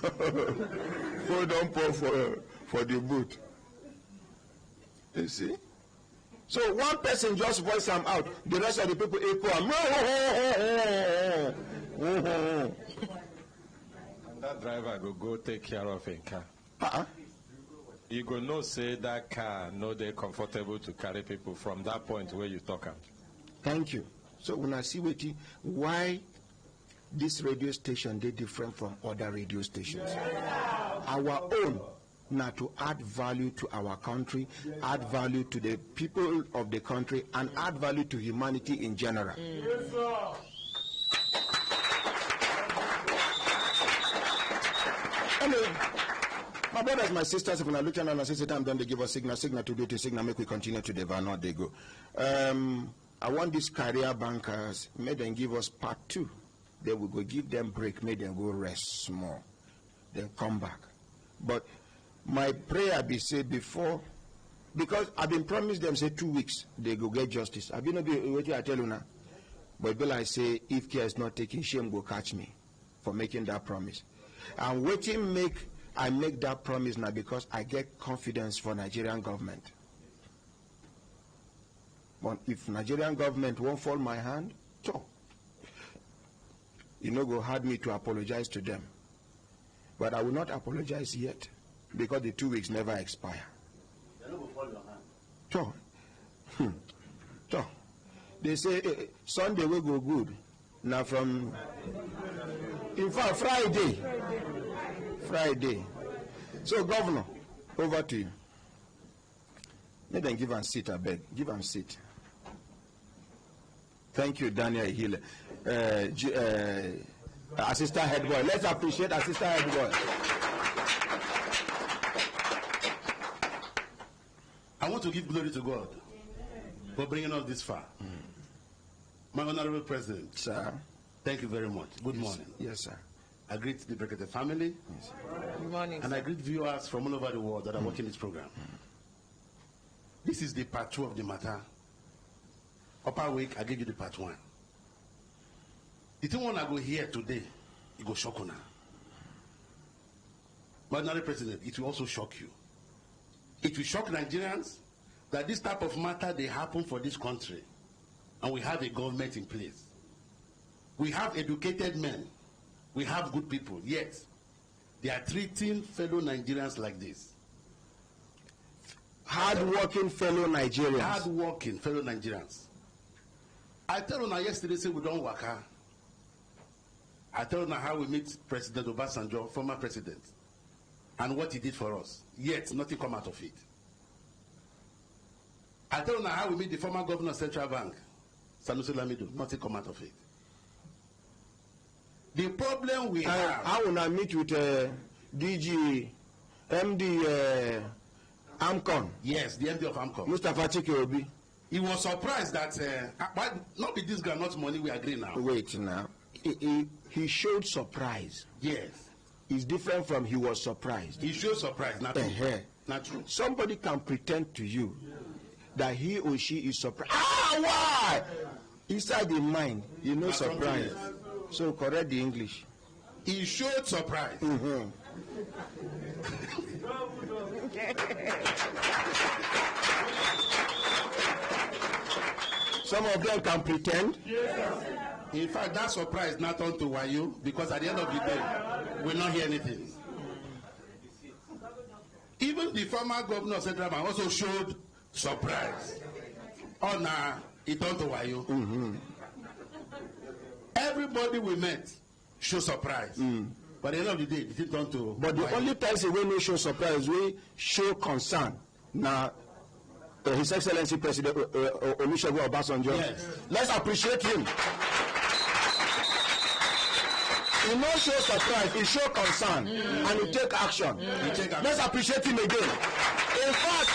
Hold on for the boot. You see? So one person just voice him out. The rest of the people echo him. And that driver will go take care of a car. You go no say that car no they comfortable to carry people from that point where you talk am. Thank you. So when I see why this radio station they different from other radio stations. Our own now to add value to our country, add value to the people of the country, and add value to humanity in general. Yes, sir. Anyway, my brothers, my sisters, if we are looking at the time, then they give us signal to do to signal, make we continue to the not they go. I want these career bankers, may them give us part 2. They will go give them break, make them go rest small, then come back. But my prayer be say before, because I've been promised them say 2 weeks they go get justice. I've been waiting, I tell you now. But Bill, I say if care is not taking, shame go catch me for making that promise. I'm waiting I make that promise now because I get confidence for Nigerian government. But if Nigerian government won't fall my hand, so you know go hard me to apologize to them. But I will not apologize yet because the 2 weeks never expire. So, they say Sunday will go good. Now from, in fact, Friday. So, Governor, over to you. Let them give him seat, I beg. Give him seat. Thank you, Daniel Hill. Assistant head boy. Let's appreciate assistant head boy. I want to give glory to God for bringing us this far. My Honorable President, sir, thank you very much. Good morning. Yes, sir. I greet the Brekete family. Yes, good morning, and sir. I greet viewers from all over the world that are watching this program. This is the part 2 of the matter. Upper week, I gave you the part 1. The thing when I go here today, it go shock you now. My Honorable President, it will also shock you. It will shock Nigerians that this type of matter they happen for this country, and we have a government in place. We have educated men, we have good people, yet they are treating fellow Nigerians like this. Hard-working fellow Nigerians. Hard-working fellow Nigerians. I tell you now yesterday, say we don't work hard. I tell you now how we meet President Obasanjo, former president, and what he did for us. Yet, nothing come out of it. I tell you now how we meet the former governor of Central Bank, Sanusi Lamido. Nothing come out of it. The problem we have... How will I meet with DG, MD, AMCON? Yes, the MD of AMCON. Mustapha Chikeobi. He was surprised that, not with this groundnut money we agree now. Wait now. He showed surprise. Yes. It's different from he was surprised. He showed surprise, not true. Not true. Somebody can pretend to you that he or she is surprised. Why? Inside the mind, you know, surprise. So correct the English. He showed surprise. Some of them can pretend. In fact, that surprise not on to Wayo, because at the end of the day, we'll not hear anything. Even the former governor of Central Bank also showed surprise. Oh, nah, it turned to Wayo. Everybody we met showed surprise. But at the end of the day, it didn't turn to But the Wayo. only person we no show surprise, we show concern. Now, His Excellency President Olusegun Obasanjo. Yes. Let's appreciate him. He no show surprise, he show concern, and he take action. Let's appreciate him again. In fact,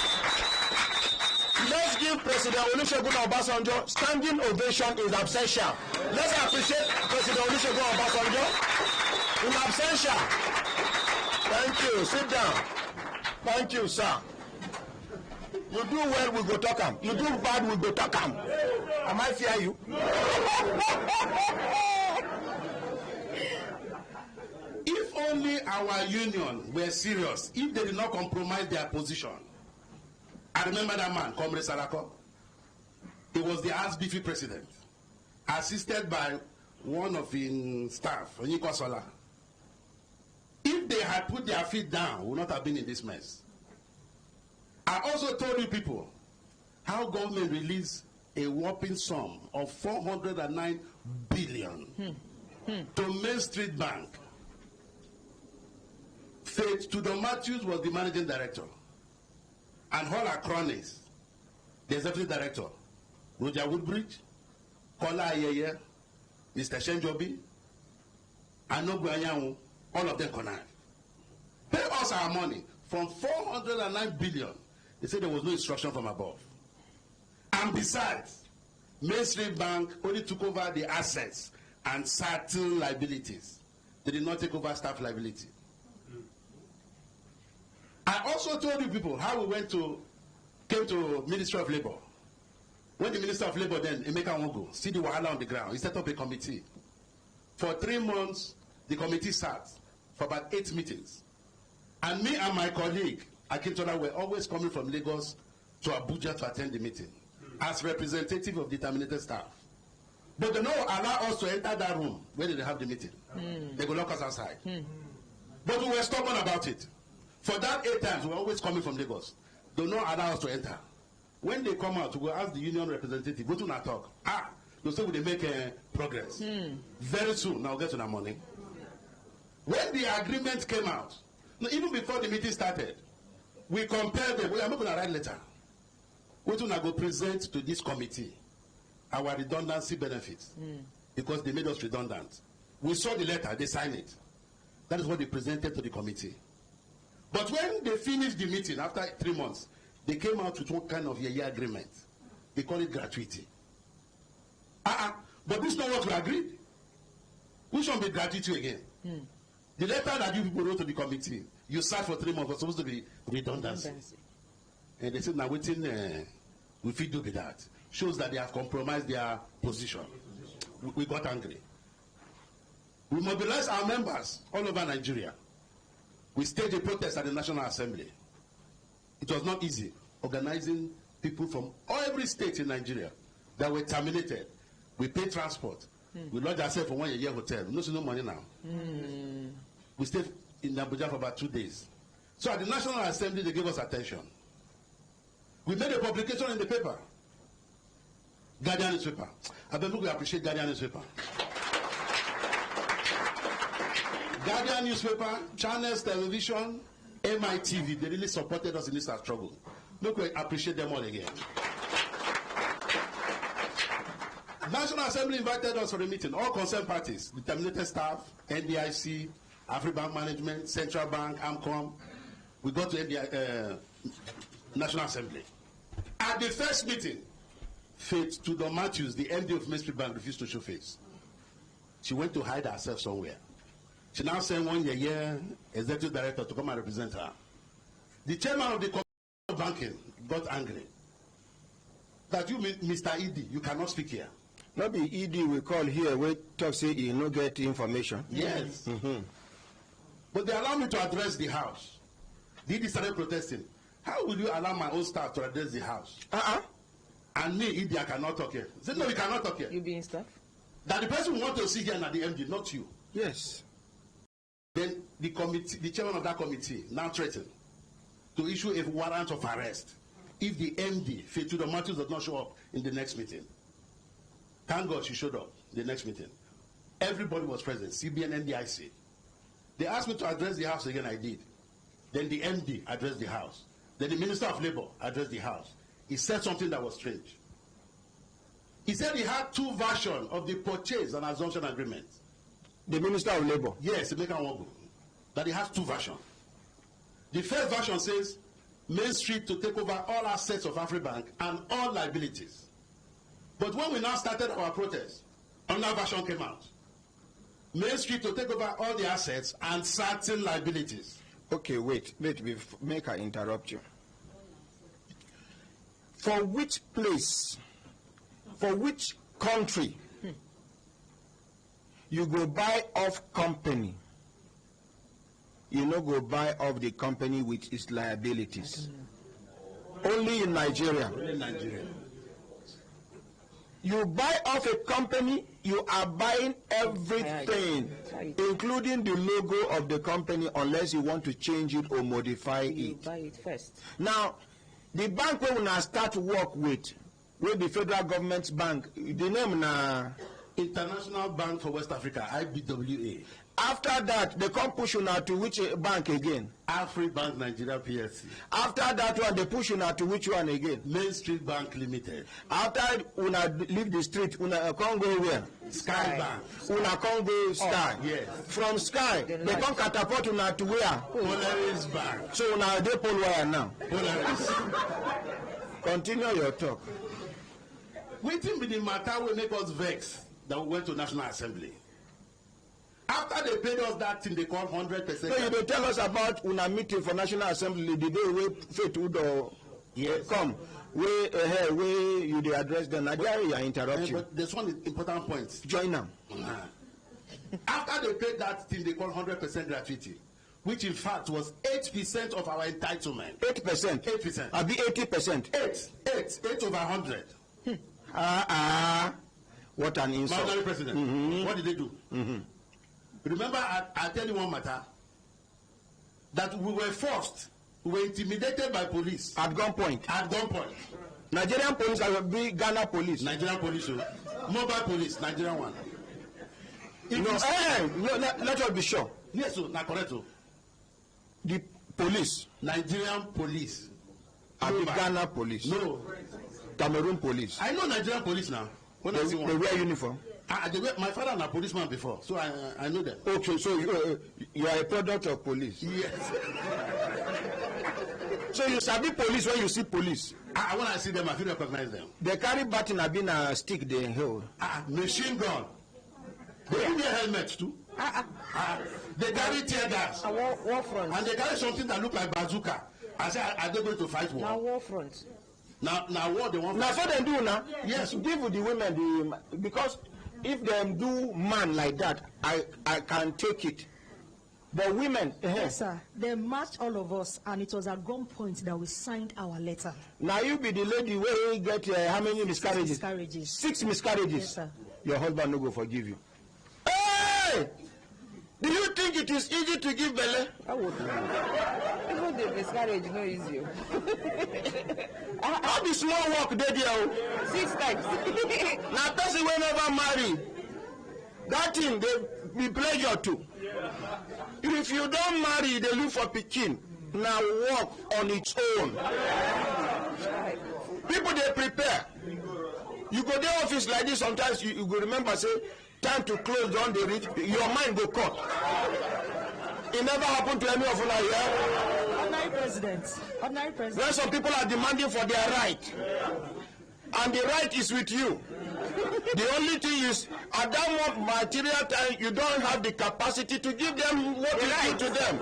let's give President Olusegun Obasanjo standing ovation in absentia. Let's appreciate President Olusegun Obasanjo in absentia. Thank you. Sit down. Thank you, sir. You do well, we go talk am. You do bad, we go talk am. Am I fear you? If only our union were serious, if they did not compromise their position. I remember that man, Comrade Sarako. He was the RSBF president, assisted by one of his staff, Onyiko Sola. If they had put their feet down, we would not have been in this mess. I also told you people how government released a whopping sum of 409 billion to Main Street Bank. Faith Tudor Matthews was the managing director, and all our cronies, the executive director, Roger Woodbridge, Kola Ayeye, Mr. Shenjobi, Anogu Anyanwu, all of them connive. Pay us our money from 409 billion. They said there was no instruction from above. And besides, Main Street Bank only took over the assets and certain liabilities. They did not take over staff liability. I also told you people how we came to Ministry of Labor. When the Minister of Labor then, Emeka Nwogo, see the wahala on the ground, he set up a committee. For 3 months, the committee sat for about 8 meetings. And me and my colleague, Akintola, were always coming from Lagos to Abuja to attend the meeting as representative of the terminated staff. But they don't allow us to enter that room where they have the meeting. They go lock us outside. But we were stubborn about it. For that 8 times, we were always coming from Lagos. They don't allow us to enter. When they come out, we will ask the union representative, go to na talk. They'll say, will they make progress? Very soon, now get to that money. When the agreement came out, even before the meeting started, we compared them. We are not going to write letter. We're going to go present to this committee our redundancy benefits because they made us redundant. We saw the letter, they signed it. That is what they presented to the committee. But when they finished the meeting after 3 months, they came out with one kind of year agreement. They call it gratuity. But this is not what we agreed. We shouldn't be gratuity again. The letter that you people wrote to the committee, you sat for 3 months, was supposed to be redundancy. And they said, now waiting, we feel do with that. Shows that they have compromised their position. We got angry. We mobilized our members all over Nigeria. We staged a protest at the National Assembly. It was not easy organizing people from every state in Nigeria that were terminated. We paid transport. We lodged ourselves for 1 year hotel. No money now. We stayed in Abuja for about 2 days. So at the National Assembly, they gave us attention. We made a publication in the paper. Guardian newspaper. I believe we appreciate Guardian newspaper. Guardian newspaper, channels, television, MITV, they really supported us in this struggle. Look, we appreciate them all again. National Assembly invited us for a meeting, all concerned parties, the terminated staff, NDIC, Afribank Management, Central Bank, AMCOM. We got to National Assembly. At the first meeting, Faith Tudor Matthews, the MD of Main Street Bank, refused to show face. She went to hide herself somewhere. She now sent 1 year executive director to come and represent her. The chairman of the Committee of Banking got angry. That you, Mr. ED, you cannot speak here. Not the ED we call here, we talk say you no get information. Yes. But they allow me to address the house. The ED started protesting. How will you allow my own staff to address the house? And me, ED, I cannot talk here. He said, no, you cannot talk here. You being staff? That the person who wants to sit here and the MD, not you. Yes. Then the committee, the chairman of that committee now threatened to issue a warrant of arrest if the MD, Faith Tudor Matthews, does not show up in the next meeting. Thank God she showed up in the next meeting. Everybody was present, CBN, NDIC. They asked me to address the house again, I did. Then the MD addressed the house. Then the Minister of Labor addressed the house. He said something that was strange. He said he had 2 versions of the purchase and assumption agreement. The Minister of Labor? Yes, Emeka Nwogo. That he has 2 versions. The first version says Main Street to take over all assets of Afribank and all liabilities. But when we now started our protest, another version came out. Main Street to take over all the assets and certain liabilities. Okay, wait, make I interrupt you. For which place, for which country, you go buy off company, you no go buy off the company with its liabilities. Only in Nigeria. Only Nigeria. You buy off a company, you are buying everything, including the logo of the company, unless you want to change it or modify it. You buy it first. Now, the bank we will now start work with the federal government's bank, the name na International Bank for West Africa, IBWA. After that, they come push you now to which bank again? Afribank Nigeria PLC. After that one, they push you now to which one again? Main Street Bank Limited. After una leave the street, una can't go where? Sky Bank. Una can't go Sky. Yes. From Sky, they come catapult una to where? Polaris Bank. So una they pull wire now. Polaris. Continue your talk. Waiting with the matter will make us vex that we went to National Assembly. After they paid us that thing they call 100%. So you don't tell us about una meeting for National Assembly the day we Faith Udo come. Where you dey address them. I interrupt you. But there's one important point. Join them. After they paid that thing they call 100% gratuity, which in fact was 8% of our entitlement. 8%? 8%. I'll be 80%. 8 over 100. What an insult. Madam President, what did they do? Remember, I'll tell you one matter. That we were forced, we were intimidated by police. At gunpoint? At gunpoint. Nigerian police are big Ghana police. Nigerian police, mobile police, Nigerian one. Let us be sure. Yes, sir, not correct. The police. Nigerian police. Are the Ghana police? No. Cameroon police. I know Nigerian police now. When they wear uniform. My father was a policeman before, so I know them. Okay, so you are a product of police. Yes. So you sabi police when you see police. When I see them, I feel recognize them. They carry baton and been a stick they hold. Machine gun. They wear helmets too. They carry tear gas. War front. And they carry something that look like bazooka. I say, are they going to fight war? Now war front. Now what they want. Now so they do now. Yes. Give the women because if them do man like that, I can take it. But women, yes, sir. They marched all of us, and it was at gunpoint that we signed our letter. Now you be the lady where you get how many miscarriages? 6 miscarriages. 6 miscarriages. Yes, sir. Your husband no go forgive you. Hey! Do you think it is easy to give belly? I would. Even the miscarriage no easy. How the small work they do? 6 times. Now person will never marry. That thing they be pleasure too. If you don't marry, they look for pikin. Now work on its own. People they prepare. You go to the office like this. Sometimes you go remember say time to close down the reach. Your mind go cut. It never happened to any of you here. Ordinary president. Ordinary president. When some people are demanding for their right, and the right is with you. The only thing is, at that material time, you don't have the capacity to give them what is due to them.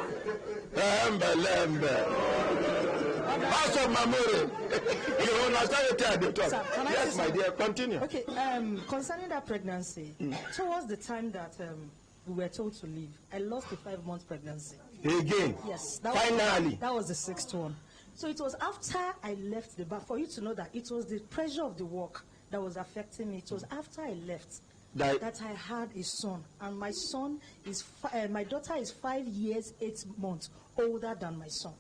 Pass of memory. You understand the talk? Yes, my dear, continue. Okay, concerning that pregnancy, towards the time that we were told to leave, I lost a 5-month pregnancy. Again? Yes. Finally? That was the 6th one. So it was after I left the bar, for you to know that it was the pressure of the work that was affecting me. It was after I left that I had a son, and my son is my daughter is 5 years 8 months older than my son.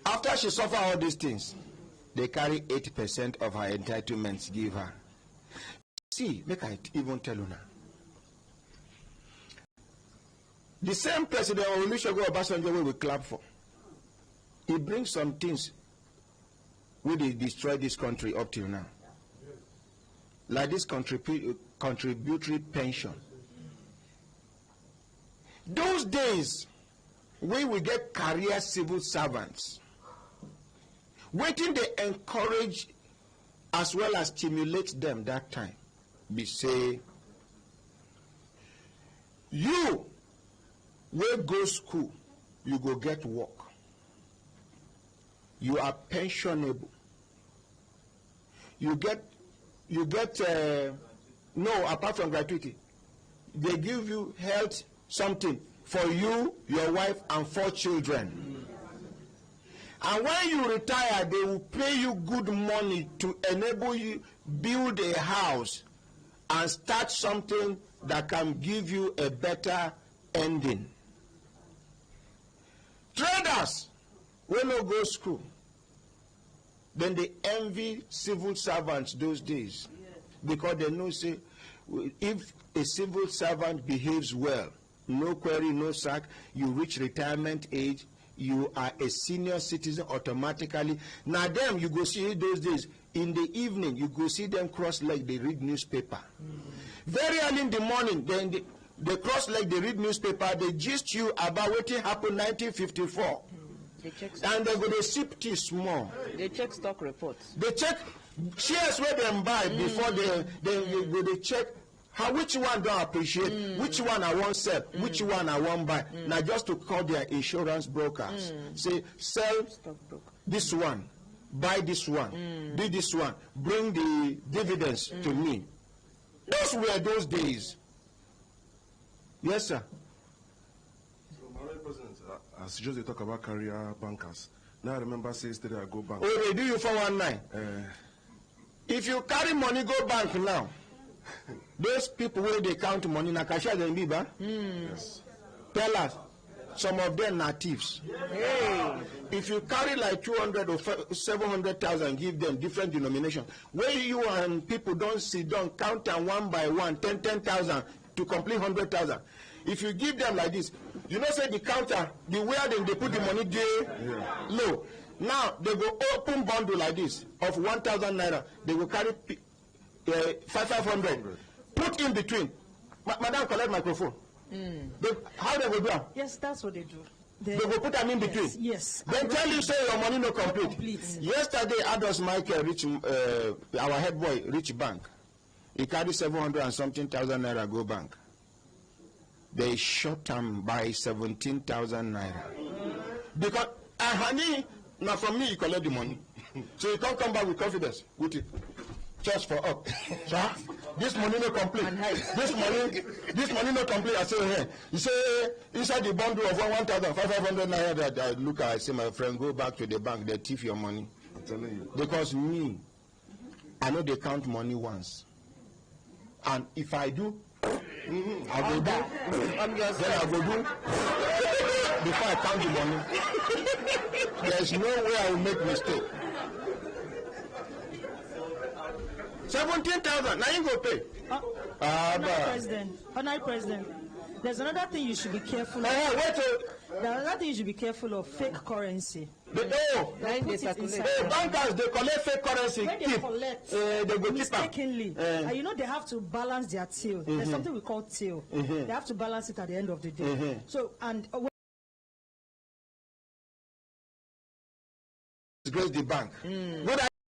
After she suffered all these things, they carry 80% of her entitlements give her. See, make I even tell you now. The same President Olusegun Obasanjo we clap for. He brings some things where they destroy this country up till now. Like this contributory pension. Those days, when we get career civil servants, waiting they encourage as well as stimulate them that time. Be say, you will go school, you go get work. you are pensionable. You get no, apart from gratuity, they give you health something for you, your wife, and 4 children. And when you retire, they will pay you good money to enable you build a house and start something that can give you a better ending. Traders will not go to school. Then they envy civil servants those days, because they know, say, if a civil servant behaves well, no query, no sack, you reach retirement age, you are a senior citizen automatically. Now them, you go see those days, in the evening, you go see them cross-leg, they read newspaper. Very early in the morning, then they cross-leg, they read newspaper, they gist you about what happened 1954. And they go to sip tea small. They check stock reports. They check shares where they buy before they check how, which one don't appreciate, which one I want sell, which one I want buy. Now just to call their insurance brokers, say sell this one, buy this one, do this one, bring the dividends to me. Those were those days. Yes, sir. As just they talk about career bankers. Now I remember say yesterday I go bank. Oh, they do you 419. If you carry money go bank now, those people where they count money na cashier dem be ba? Yes. Tell us, some of them are thieves. Hey, if you carry like 200 or 700,000, give them different denomination. Where you and people don't sit down, count them one by one, 10,000 to complete 100,000. If you give them like this, you know, say the counter, the where they put the money there low. Now they go open bundle like this of 1,000 naira. They will carry 500. Put in between. Madam, collect microphone. How they go do? Yes, that's what they do. They will put them in between. Yes. Then tell you say your money no complete. Yesterday, Ados Michael reach our head boy reach bank. He carried 700 and something thousand naira go bank. They shot him by 17,000 naira. Because honey, now from me you collect the money. So you can't come back with confidence with it. Just for up. Sir, this money no complete. This money no complete. I say, hey, you say inside the bundle of 1,500 naira that I look at, I say, my friend, go back to the bank, they thief your money. I'm telling you. Because me, I know they count money once. And if I do, I go do. Then I go do before I count the money. There's no way I will make mistake. 17,000. Now you go pay. Honorary President, there's another thing you should be careful of. There's another thing you should be careful of: fake currency. Bankers they collect fake currency. When they collect, they go mistakenly, and you know they have to balance their till. There's something we call till. They have to balance it at the end of the day. So and disgrace the bank.